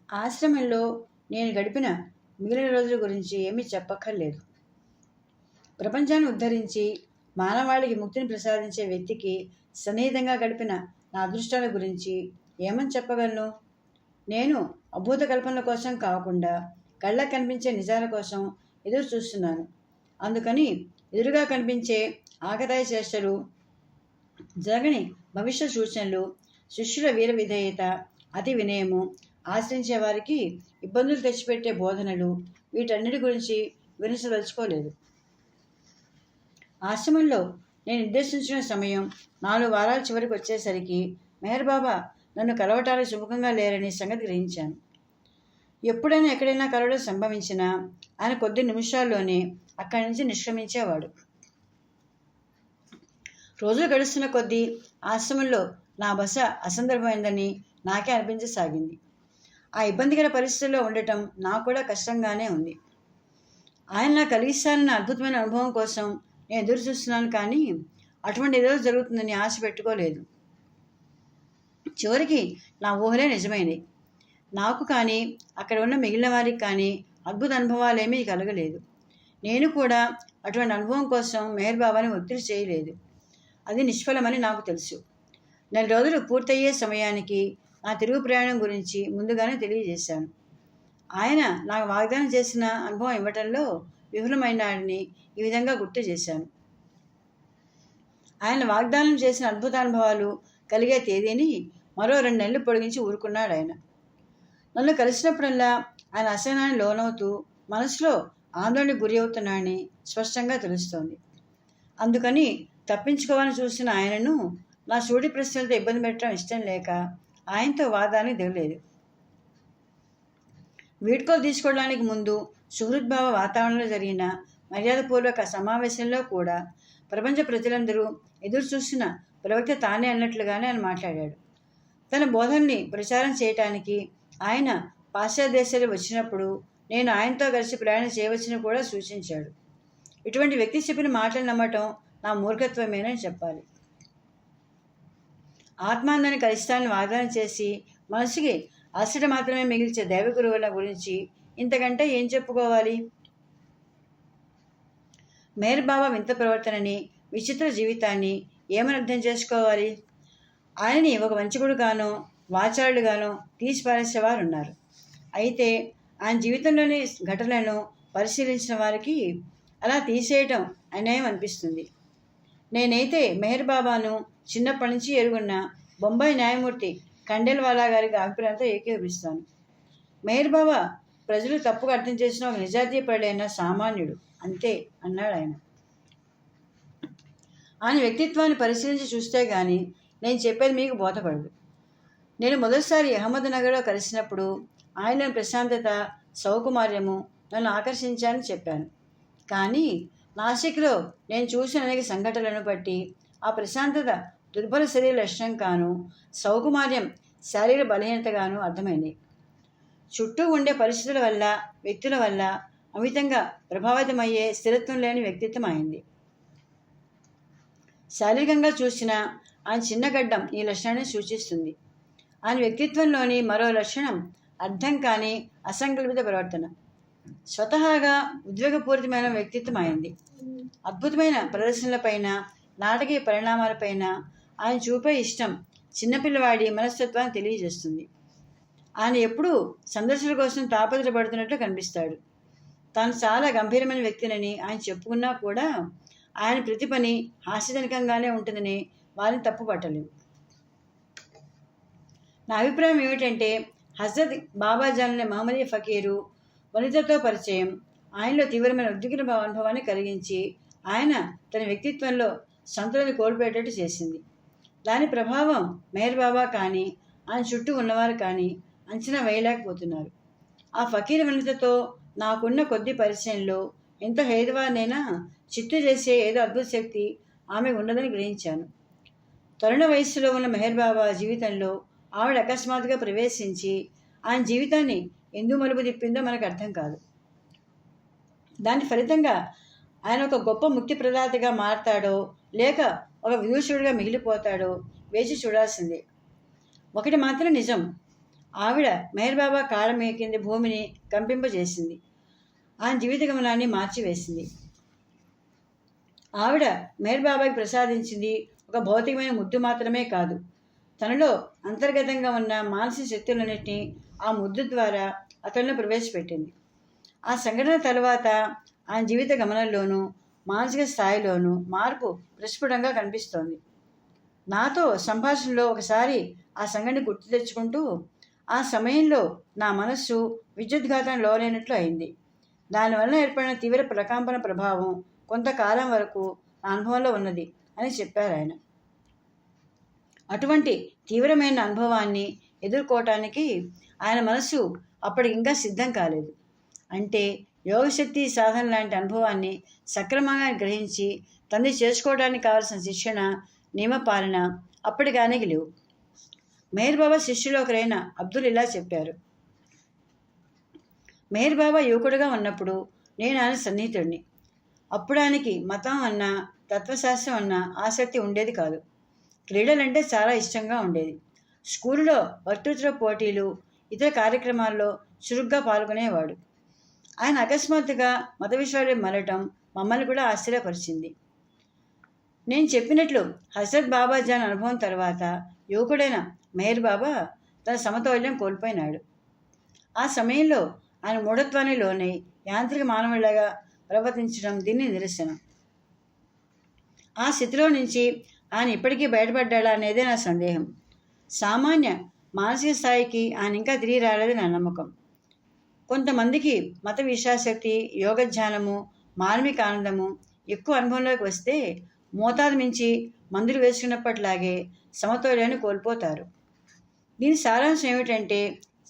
ఆశ్రమంలో నేను గడిపిన మిగిలిన రోజుల గురించి ఏమీ చెప్పక్కర్లేదు. ప్రపంచాన్ని ఉద్ధరించి మానవాళికి ముక్తిని ప్రసాదించే వ్యక్తికి సన్నిహితంగా గడిపిన నా అదృష్టాల గురించి ఏమని చెప్పగలను? నేను అభూత కల్పనల కోసం కాకుండా కళ్ళకు కనిపించే నిజాల కోసం ఎదురు చూస్తున్నాను. అందుకని ఎదురుగా కనిపించే ఆకతాయి చేష్టలు, జరగని భవిష్య సూచనలు, శిష్యుల వీర విధేయత, అతి వినయము, ఆశ్రయించే వారికి ఇబ్బందులు తెచ్చిపెట్టే బోధనలు, వీటన్నిటి గురించి వినిసదలుచుకోలేదు. ఆశ్రమంలో నేను నిర్దేశించిన సమయం 4 వారాల చివరికి వచ్చేసరికి మెహర్ బాబా నన్ను కలవటానికి సుముఖంగా లేరని సంగతి గ్రహించాను. ఎప్పుడైనా ఎక్కడైనా కలవడం సంభవించినా ఆయన కొద్ది నిమిషాల్లోనే అక్కడి నుంచి నిష్క్రమించేవాడు. రోజులు గడుస్తున్న కొద్దీ ఆశ్రమంలో నా బస అసందర్భమైందని నాకే అనిపించసాగింది. ఆ ఇబ్బందికర పరిస్థితుల్లో ఉండటం నాకు కూడా కష్టంగానే ఉంది. ఆయన నాకు కలిగిస్తానన్న అద్భుతమైన అనుభవం కోసం నేను ఎదురు చూస్తున్నాను, కానీ అటువంటి ఏదో జరుగుతుందని ఆశ పెట్టుకోలేదు. చివరికి నా ఊహలే నిజమైనవి. నాకు కానీ అక్కడ ఉన్న మిగిలిన వారికి కానీ అద్భుత అనుభవాలేమీ కలగలేదు. నేను కూడా అటువంటి అనుభవం కోసం మెహర్ బాబాని ఒత్తిడి చేయలేదు. అది నిష్ఫలమని నాకు తెలుసు. 4 రోజులు పూర్తయ్యే సమయానికి నా తిరుగు ప్రయాణం గురించి ముందుగానే తెలియజేశాను. ఆయన నాకు వాగ్దానం చేసిన అనుభవం ఇవ్వటంలో విఫలమైనాడని ఈ విధంగా గుర్తు చేశాను. ఆయన వాగ్దానం చేసిన అద్భుత అనుభవాలు కలిగే తేదీని మరో 2 నెలలు పొడిగించి ఊరుకున్నాడు ఆయన. నన్ను కలిసినప్పుడల్లా ఆయన అసహనాన్ని లోనవుతూ మనసులో ఆందోళనకు గురి అవుతున్నాడని స్పష్టంగా తెలుస్తోంది. అందుకని తప్పించుకోవాలని చూసిన ఆయనను నా సూటి ప్రశ్నలతో ఇబ్బంది పెట్టడం ఇష్టం లేక ఆయనతో వాదానికి దిగలేదు. వీడ్కోలు తీసుకోవడానికి ముందు సుహృద్భావ వాతావరణంలో జరిగిన మర్యాదపూర్వక సమావేశంలో కూడా ప్రపంచ ప్రజలందరూ ఎదురు చూసిన ప్రవక్త తానే అన్నట్లుగానే ఆయన మాట్లాడాడు. తన బోధనని ప్రచారం చేయటానికి ఆయన పాశ్చాత్య దేశాలు వచ్చినప్పుడు నేను ఆయనతో కలిసి ప్రయాణం చేయవచ్చని కూడా సూచించాడు. ఇటువంటి వ్యక్తి చెప్పిన మాటలు నమ్మటం నా మూర్ఖత్వమేనని చెప్పాలి. ఆత్మాందాన్ని కలిస్తానని వాగ్దానం చేసి మనసుకి అలసట మాత్రమే మిగిల్చే దైవ గురువుల గురించి ఇంతకంటే ఏం చెప్పుకోవాలి? మెహర్ బాబా వింత ప్రవర్తనని, విచిత్ర జీవితాన్ని ఏమని అర్థం చేసుకోవాలి? ఆయనని ఒక వంచకుడుగానో వాచారుడుగానో తీసి పారేసేవారు ఉన్నారు. అయితే ఆయన జీవితంలోని ఘటనలను పరిశీలించిన వారికి అలా తీసేయటం అన్యాయం అనిపిస్తుంది. నేనైతే మెహర్ బాబాను చిన్నప్పటి నుంచి ఎరుగున్న బొంబాయి న్యాయమూర్తి ఖండేల్వాలా గారికి అభిప్రాయంతో ఏకీభవిస్తాను. మెహర్ బాబా ప్రజలు తప్పుగా అర్థం చేసిన ఒక నిజాయితీపరుడైన సామాన్యుడు అంతే అన్నాడు ఆయన. ఆయన వ్యక్తిత్వాన్ని పరిశీలించి చూస్తే కానీ నేను చెప్పేది మీకు బోధపడదు. నేను మొదటిసారి అహ్మద్నగర్లో కలిసినప్పుడు ఆయన ప్రశాంతత, సౌకుమార్యము నన్ను ఆకర్షించాలని చెప్పాను. కానీ నాసిక్లో నేను చూసిన అనేక సంఘటనలను బట్టి ఆ ప్రశాంతత దుర్బల శరీర లక్షణం కాను, సౌకుమార్యం శారీర బలహీనతగాను అర్థమైంది. చుట్టూ ఉండే పరిస్థితుల వల్ల, వ్యక్తుల వల్ల అమితంగా ప్రభావితమయ్యే స్థిరత్వం లేని వ్యక్తిత్వం అయింది. శారీరకంగా చూసిన ఆయన చిన్న గడ్డం ఈ లక్షణాన్ని సూచిస్తుంది. ఆయన వ్యక్తిత్వంలోని మరో లక్షణం అర్థం కాని అసంకల్పిత ప్రవర్తన. స్వతహాగా ఉద్వేగపూరితమైన వ్యక్తిత్వం అయింది. అద్భుతమైన ప్రదర్శనలపైన, నాటకీయ పరిణామాలపైన ఆయన చూపే ఇష్టం చిన్నపిల్లవాడి మనస్తత్వాన్ని తెలియజేస్తుంది. ఆయన ఎప్పుడూ సందర్శనల కోసం తాపత్రపడుతున్నట్లు కనిపిస్తాడు. తాను చాలా గంభీరమైన వ్యక్తినని ఆయన చెప్పుకున్నా కూడా ఆయన ప్రతి పని హాస్యజనకంగానే ఉంటుందని వారిని తప్పుపట్టలేవు. నా అభిప్రాయం ఏమిటంటే, హజరత్ బాబాజాన్ అనే మహమ్మదీ ఫకీరు వనితతో పరిచయం ఆయనలో తీవ్రమైన ఉద్విగ్న అనుభవాన్ని కలిగించి ఆయన తన వ్యక్తిత్వంలో సంతులను కోల్పోయేటట్టు చేసింది. దాని ప్రభావం మెహర్ బాబా కానీ ఆయన చుట్టూ ఉన్నవారు కానీ అంచనా వేయలేకపోతున్నారు. ఆ ఫకీర్ వనితతో నాకున్న కొద్ది పరిచయంలో ఎంత హేతువానైనా చిత్తు చేసే ఏదో అద్భుత శక్తి ఆమె ఉన్నదని గ్రహించాను. తరుణ వయస్సులో ఉన్న మెహర్ బాబా జీవితంలో ఆవిడ అకస్మాత్తుగా ప్రవేశించి ఆయన జీవితాన్ని ఎందుకు మలుపు తిప్పిందో మనకు అర్థం కాదు. దాని ఫలితంగా ఆయన ఒక గొప్ప ముక్తి ప్రదాతగా మారతాడో లేక ఒక విదూషకుడిగా మిగిలిపోతాడో వేచి చూడాల్సిందే. ఒకటి మాత్రం నిజం, ఆవిడ మెహర్ బాబా కాళ్ళ కింద భూమిని కంపింపజేసింది. ఆయన జీవిత గమనాన్ని మార్చివేసింది. ఆవిడ మెహర్ బాబాకి ప్రసాదించింది ఒక భౌతికమైన ముద్దు మాత్రమే కాదు, తనలో అంతర్గతంగా ఉన్న మానసిక శక్తులన్నింటినీ ఆ ముద్దు ద్వారా అతనిలో ప్రవేశపెట్టింది. ఆ సంఘటన తర్వాత ఆయన జీవిత గమనంలోనూ మానసిక స్థాయిలోనూ మార్పు ప్రస్ఫుటంగా కనిపిస్తోంది. నాతో సంభాషణలో ఒకసారి ఆ సంఘటన గుర్తు తెచ్చుకుంటూ, ఆ సమయంలో నా మనస్సు విద్యుద్ఘాతం లోనైనట్లు అయింది. దానివల్ల ఏర్పడిన తీవ్ర ప్రకంపన ప్రభావం కొంతకాలం వరకు నా అనుభవంలో ఉన్నది అని చెప్పారు ఆయన. అటువంటి తీవ్రమైన అనుభవాన్ని ఎదుర్కోవటానికి ఆయన మనస్సు అప్పటికి ఇంకా సిద్ధం కాలేదు. అంటే యోగశక్తి సాధన లాంటి అనుభవాన్ని సక్రమంగా గ్రహించి తండ్రి చేసుకోవడానికి కావాల్సిన శిక్షణ, నియమపాలన అప్పటికానే లేవు. మెహర్ బాబా శిష్యులు ఒకరైన అబ్దుల్ ఇలా చెప్పారు: మెహర్ బాబా యువకుడుగా ఉన్నప్పుడు నేను ఆయన సన్నిహితుడిని. అప్పుడు ఆయనకి మతం అన్నా తత్వశాస్త్రం అన్నా ఆసక్తి ఉండేది కాదు. క్రీడలంటే చాలా ఇష్టంగా ఉండేది. స్కూలులో వక్తృత్వ పోటీలు, ఇతర కార్యక్రమాల్లో చురుగ్గా పాల్గొనేవాడు. ఆయన అకస్మాత్తుగా మత విషయాలు మరటం మమ్మల్ని కూడా ఆశ్చర్యపరిచింది. నేను చెప్పినట్లు హజరత్ బాబాజాన్ అనుభవం తర్వాత యువకుడైన మెహర్ బాబా తన సమతౌల్యం కోల్పోయినాడు. ఆ సమయంలో ఆయన మూఢత్వాన్ని లోనై యాంత్రిక మానవుడిలాగా ప్రవర్తించడం దీన్ని నిరసన. ఆ స్థితిలో నుంచి ఆయన ఇప్పటికీ బయటపడ్డాడా అనేదే నా సందేహం. సామాన్య మానసిక స్థాయికి ఆయన ఇంకా తిరిగి రాలేదు నా నమ్మకం. కొంతమందికి మత విశ్వాసక్తి, యోగధ్యానము, మార్మిక ఆనందము ఎక్కువ అనుభవంలోకి వస్తే మోతాదు మించి మందులు వేసుకున్నప్పటిలాగే సమతౌల్యాన్ని కోల్పోతారు. దీని సారాంశం ఏమిటంటే,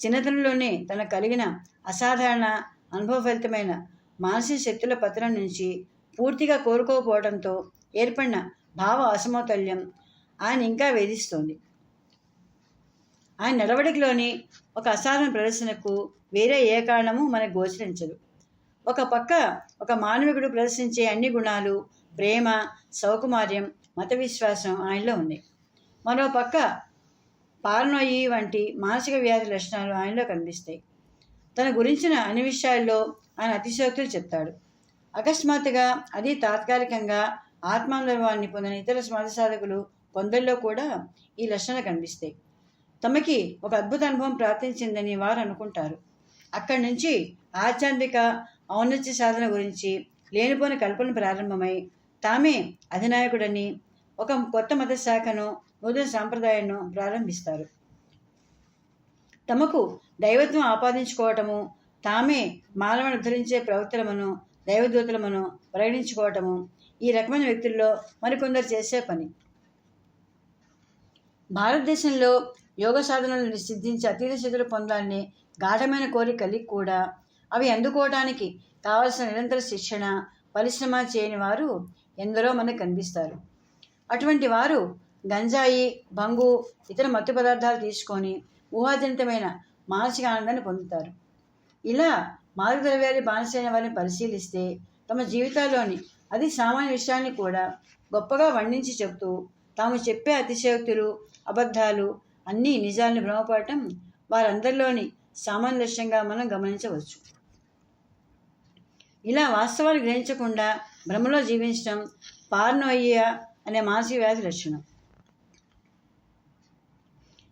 చిన్నతనంలోనే తనకు కలిగిన అసాధారణ అనుభవఫలితమైన మానసిక శక్తుల పతనం నుంచి పూర్తిగా కోరుకోకపోవడంతో ఏర్పడిన భావ అసమతౌల్యం ఆయన ఇంకా వేధిస్తోంది. ఆయన నడవడికలోని ఒక అసాధారణ ప్రదర్శనకు వేరే ఏ కారణము మనకు గోచరించదు. ఒక పక్క ఒక మానవికుడు ప్రదర్శించే అన్ని గుణాలు, ప్రేమ, సౌకుమార్యం, మత విశ్వాసం ఆయనలో ఉన్నాయి. మరో పక్క పారనోయి వంటి మానసిక వ్యాధి లక్షణాలు ఆయనలో కనిపిస్తాయి. తన గురించిన అన్ని విషయాల్లో ఆయన అతిశయోక్తులు చెప్తాడు. అకస్మాత్తుగా, అది తాత్కాలికంగా ఆత్మానుభవాన్ని పొందిన ఇతర మత సాధకులు కొందరిలో కూడా ఈ లక్షణాలు కనిపిస్తాయి. తమకి ఒక అద్భుత అనుభవం ప్రాప్తించిందని వారు అనుకుంటారు. అక్కడి నుంచి ఆధ్యాత్మిక ఔన్నత్య సాధన గురించి లేనిపోని కల్పన ప్రారంభమై తామే అధినాయకుడని ఒక కొత్త మత శాఖను, నూతన సాంప్రదాయాన్ని ప్రారంభిస్తారు. తమకు దైవత్వం ఆపాదించుకోవటము, తామే మానవుని ఉద్ధరించే ప్రవక్తలమను, దైవదూతలమను ప్రకటించుకోవటము ఈ రకమైన వ్యక్తుల్లో మరికొందరు చేసే పని. భారతదేశంలో యోగ సాధనలను సిద్ధించి అతీత స్థితులు పొందాలని గాఢమైన కోరిక కలిగి కూడా అవి అందుకోవడానికి కావలసిన నిరంతర శిక్షణ, పరిశ్రమ చేయని వారు ఎందరో మనకు కనిపిస్తారు. అటువంటి వారు గంజాయి, బంగు, ఇతర మత్తు పదార్థాలు తీసుకొని ఊహాజనితమైన మానసిక ఆనందాన్ని పొందుతారు. ఇలా మాదక ద్రవ్యాలు బానిసైన వారిని పరిశీలిస్తే తమ జీవితాల్లోని అతి సామాన్య విషయాన్ని కూడా గొప్పగా వర్ణించి చెబుతూ తాము చెప్పే అతిశయోక్తులు, అబద్ధాలు అన్నీ నిజాలను భ్రమపడటం వారందరిలోని సామాన్య లక్ష్యంగా మనం గమనించవచ్చు. ఇలా వాస్తవాలు గ్రహించకుండా భ్రమలో జీవించడం పారనోయియా అనే మానసిక వ్యాధి లక్షణం.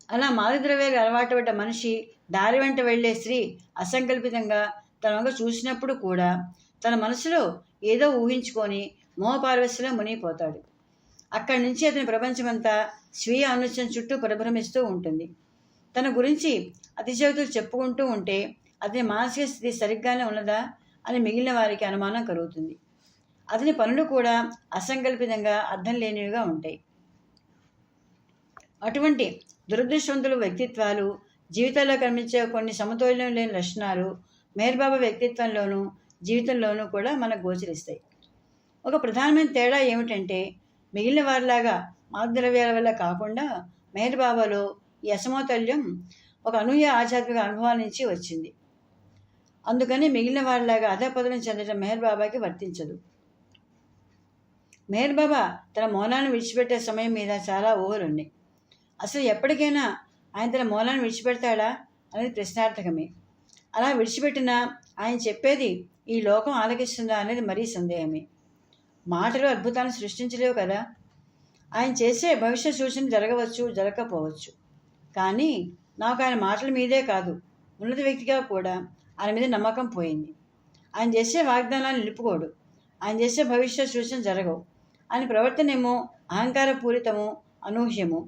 అలా మాదక ద్రవ్యాలకు అలవాటు పడ్డ మనిషి దారి వెంట వెళ్లే స్త్రీ అసంకల్పితంగా తన వంక చూసినప్పుడు కూడా తన మనసులో ఏదో ఊహించుకొని మోహపారవశ్యంలో మునిగిపోతాడు. అక్కడి నుంచి అతని ప్రపంచమంతా స్వీయ ఔన్నత్యం చుట్టూ పరిభ్రమిస్తూ ఉంటుంది. తన గురించి అతిశయోక్తులు చెప్పుకుంటూ ఉంటే అతని మానసిక స్థితి సరిగ్గానే ఉన్నదా అని మిగిలిన వారికి అనుమానం కలుగుతుంది. అతని పనులు కూడా అసంకల్పితంగా అర్థం లేనివిగా ఉంటాయి. అటువంటి దురదృష్టవంతుల వ్యక్తిత్వాలు, జీవితాల్లో కనిపించే కొన్ని సమతౌల్యం లేని లక్షణాలు మెహర్ బాబా వ్యక్తిత్వంలోనూ జీవితంలోనూ కూడా మనకు గోచరిస్తాయి. ఒక ప్రధానమైన తేడా ఏమిటంటే, మిగిలిన వారిలాగా మాదక ద్రవ్యాల వల్ల కాకుండా మెహర్ బాబాలో ఈ అసమతౌల్యం ఒక అనూహ్య ఆధ్యాత్మిక అనుభవాల నుంచి వచ్చింది. అందుకని మిగిలిన వారిలాగా అధపతనం చెందడం మెహర్ బాబాకి వర్తించదు. మెహర్ బాబా తన మౌనాన్ని విడిచిపెట్టే సమయం మీద చాలా ఊహలున్నాయి. అసలు ఎప్పటికైనా ఆయన తన మౌనాన్ని విడిచిపెడతాడా అనేది ప్రశ్నార్థకమే. అలా విడిచిపెట్టిన ఆయన చెప్పేది ఈ లోకం ఆలకిస్తుందా అనేది మరీ సందేహమే. మాటలు అద్భుతాలను సృష్టించలేవు కదా. ఆయన చేసే భవిష్య సూచన జరగవచ్చు, జరగకపోవచ్చు. కానీ నాకు ఆయన మాటల మీదే కాదు, ఉన్నత వ్యక్తిగా కూడా ఆయన మీద నమ్మకం పోయింది. ఆయన చేసే వాగ్దానాలు నిలుపుకోడు. ఆయన చేసే భవిష్య సూచన జరగవు. ఆయన ప్రవర్తనేమో అహంకారపూరితము, అనూహ్యము.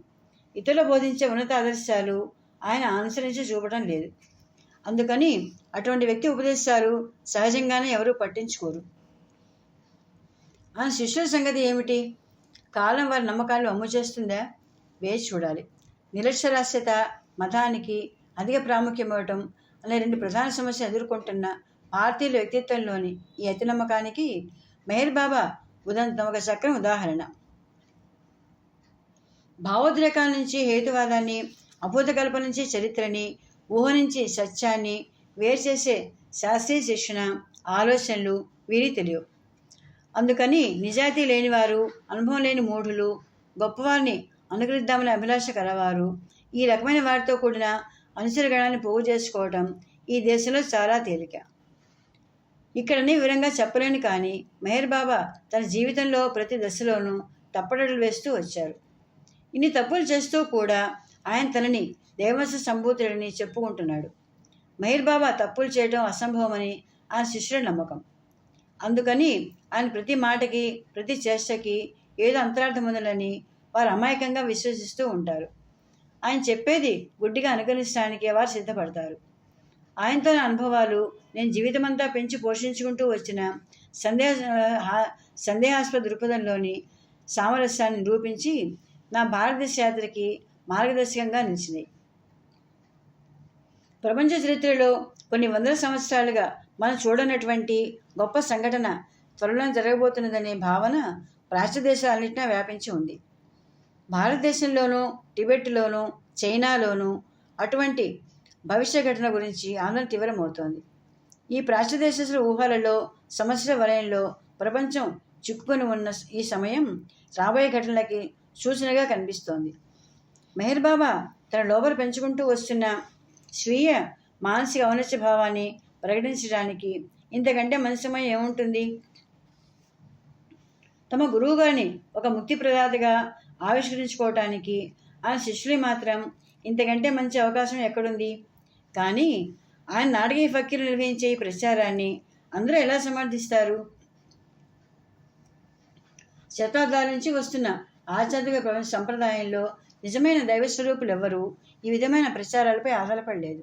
ఇతరులు బోధించే ఉన్నత ఆదర్శాలు ఆయన అనుసరించి చూపడం లేదు. అందుకని అటువంటి వ్యక్తి ఉపదేశాలు సహజంగానే ఎవరూ పట్టించుకోరు. ఆయన శిష్యుల సంగతి ఏమిటి? కాలం వారి నమ్మకాలను అమ్ము చేస్తుందా? వేచి చూడాలి. నిరక్షరాస్యత మతానికి అధిక ప్రాముఖ్యం ఇవ్వటం అనే రెండు ప్రధాన సమస్యలు ఎదుర్కొంటున్న భారతీయుల వ్యక్తిత్వంలోని ఈ అతి నమ్మకానికి మెహర్ బాబా ఉదంతం ఒక చక్కని ఉదాహరణ. భావోద్రేకాల నుంచి హేతువాదాన్ని, అభూత కల్పన నుంచి చరిత్రని, ఊహ నుంచి సత్యాన్ని వేరు చేసే శాస్త్రీయ శిక్షణ, ఆలోచనలు వీరికి తెలియవు. అందుకని నిజాయితీ లేనివారు, అనుభవం లేని మూఢులు, గొప్పవారిని అనుకరిద్దామనే అభిలాష కలవారు, ఈ రకమైన వారితో కూడిన అనుచరగణాన్ని పోగు చేసుకోవటం ఈ దేశంలో చాలా తేలిక. ఇక్కడనే వివరంగా చెప్పలేను, కానీ మెహర్ బాబా తన జీవితంలో ప్రతి దశలోనూ తప్పటడులు వేస్తూ వచ్చారు. ఇన్ని తప్పులు చేస్తూ కూడా ఆయన తనని దేవవంశ సంభూతుడని చెప్పుకుంటున్నాడు. మెహర్ బాబా తప్పులు చేయడం అసంభవమని ఆయన శిష్యుల నమ్మకం. అందుకని ఆయన ప్రతి మాటకి, ప్రతి చేష్టకి ఏదో అంతరార్థం ఉందని వారు అమాయకంగా విశ్వసిస్తూ ఉంటారు. ఆయన చెప్పేది గుడ్డిగా అనుకరించడానికి వారు సిద్ధపడతారు. ఆయనతో అనుభవాలు నేను జీవితమంతా పెంచి పోషించుకుంటూ వచ్చిన సందేహాస్పద దృక్పథంలోని సామరస్యాన్ని నిరూపించి నా భారతదేశ యాత్రకి మార్గదర్శకంగా నిలిచినాయి. ప్రపంచ చరిత్రలో కొన్ని వందల సంవత్సరాలుగా మనం చూడనటువంటి గొప్ప సంఘటన త్వరలో జరగబోతున్నదనే భావన ప్రాచ్య దేశాలన్నింటినీ వ్యాపించి ఉంది. భారతదేశంలోనూ, టిబెట్లోనూ, చైనాలోనూ అటువంటి భవిష్య ఘటన గురించి ఆందోళన తీవ్రమవుతోంది. ఈ ప్రాచ్య దేశస్తుల ఊహలలో, సమస్యల వలయంలో ప్రపంచం చిక్కుకొని ఉన్న ఈ సమయం రాబోయే ఘటనలకి సూచనగా కనిపిస్తోంది. మెహర్ బాబా తన లోపల పెంచుకుంటూ వస్తున్న స్వీయ మానసిక ఔన్నత్య భావాన్ని ప్రకటించడానికి ఇంతకంటే మంచి సమయం ఏముంటుంది? తమ గురువుగారిని ఒక ముక్తి ప్రదాతగా ఆవిష్కరించుకోవటానికి ఆయన శిష్యులు మాత్రం ఇంతకంటే మంచి అవకాశం ఎక్కడుంది? కానీ ఆయన నాటకీ ఫకీరు నిర్వహించే ఈ ప్రచారాన్ని అందరూ ఎలా సమర్థిస్తారు? శతాబ్దాల నుంచి వస్తున్న ఆధ్యాత్మిక ప్రపంచ సంప్రదాయంలో నిజమైన దైవస్వరూపులు ఎవ్వరూ ఈ విధమైన ప్రచారాలపై ఆధారపడలేదు.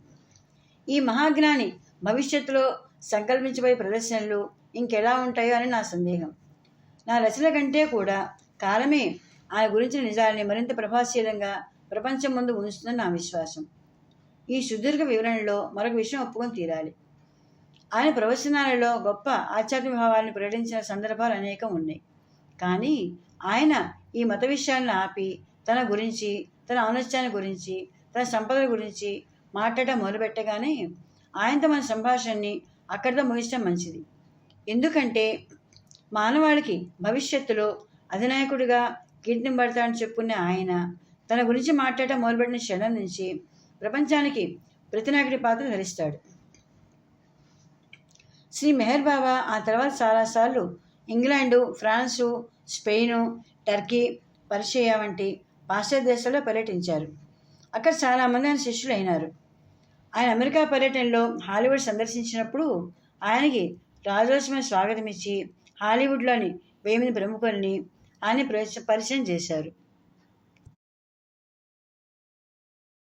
ఈ మహాజ్ఞాని భవిష్యత్తులో సంకల్పించబోయే ప్రదర్శనలు ఇంకెలా ఉంటాయో అని నా సందేహం. నా రచనల కంటే కూడా కాలమే ఆయన గురించిన నిజాన్ని మరింత ప్రభావశీలంగా ప్రపంచం ముందు ఉంచుతుందని నా విశ్వాసం. ఈ సుదీర్ఘ వివరణలో మరొక విషయం ఒప్పుకొని తీరాలి. ఆయన ప్రవచనాలలో గొప్ప ఆధ్యాత్మిక భావాలను ప్రకటించిన సందర్భాలు అనేకం ఉన్నాయి. కానీ ఆయన ఈ మత విషయాలను ఆపి తన గురించి, తన ఔన్నత్యాన్ని గురించి, తన సంపదల గురించి మాట్లాడటం మొదలుపెట్టగానే ఆయనతో మన సంభాషణని అక్కడితో ముగించడం మంచిది. ఎందుకంటే మానవాళికి భవిష్యత్తులో అధినాయకుడిగా కీర్తింపడతాడని చెప్పుకునే ఆయన తన గురించి మాట్లాడటం మొదలుపెట్టిన క్షణం నుంచి ప్రపంచానికి ప్రతినాయకుడి పాత్ర ధరిస్తాడు. శ్రీ మెహర్ బాబా ఆ తర్వాత చాలాసార్లు England, France, Spain, Turkey, Persia వంటి పాశ్చాత్య దేశాల్లో పర్యటించారు. అక్కడ చాలామంది ఆయన శిష్యులు అయినారు. ఆయన అమెరికా పర్యటనలో హాలీవుడ్ సందర్శించినప్పుడు ఆయనకి రాజోచితమైన స్వాగతం ఇచ్చి హాలీవుడ్లోని 1000 ప్రముఖుల్ని ఆయన పరిచయం చేశారు.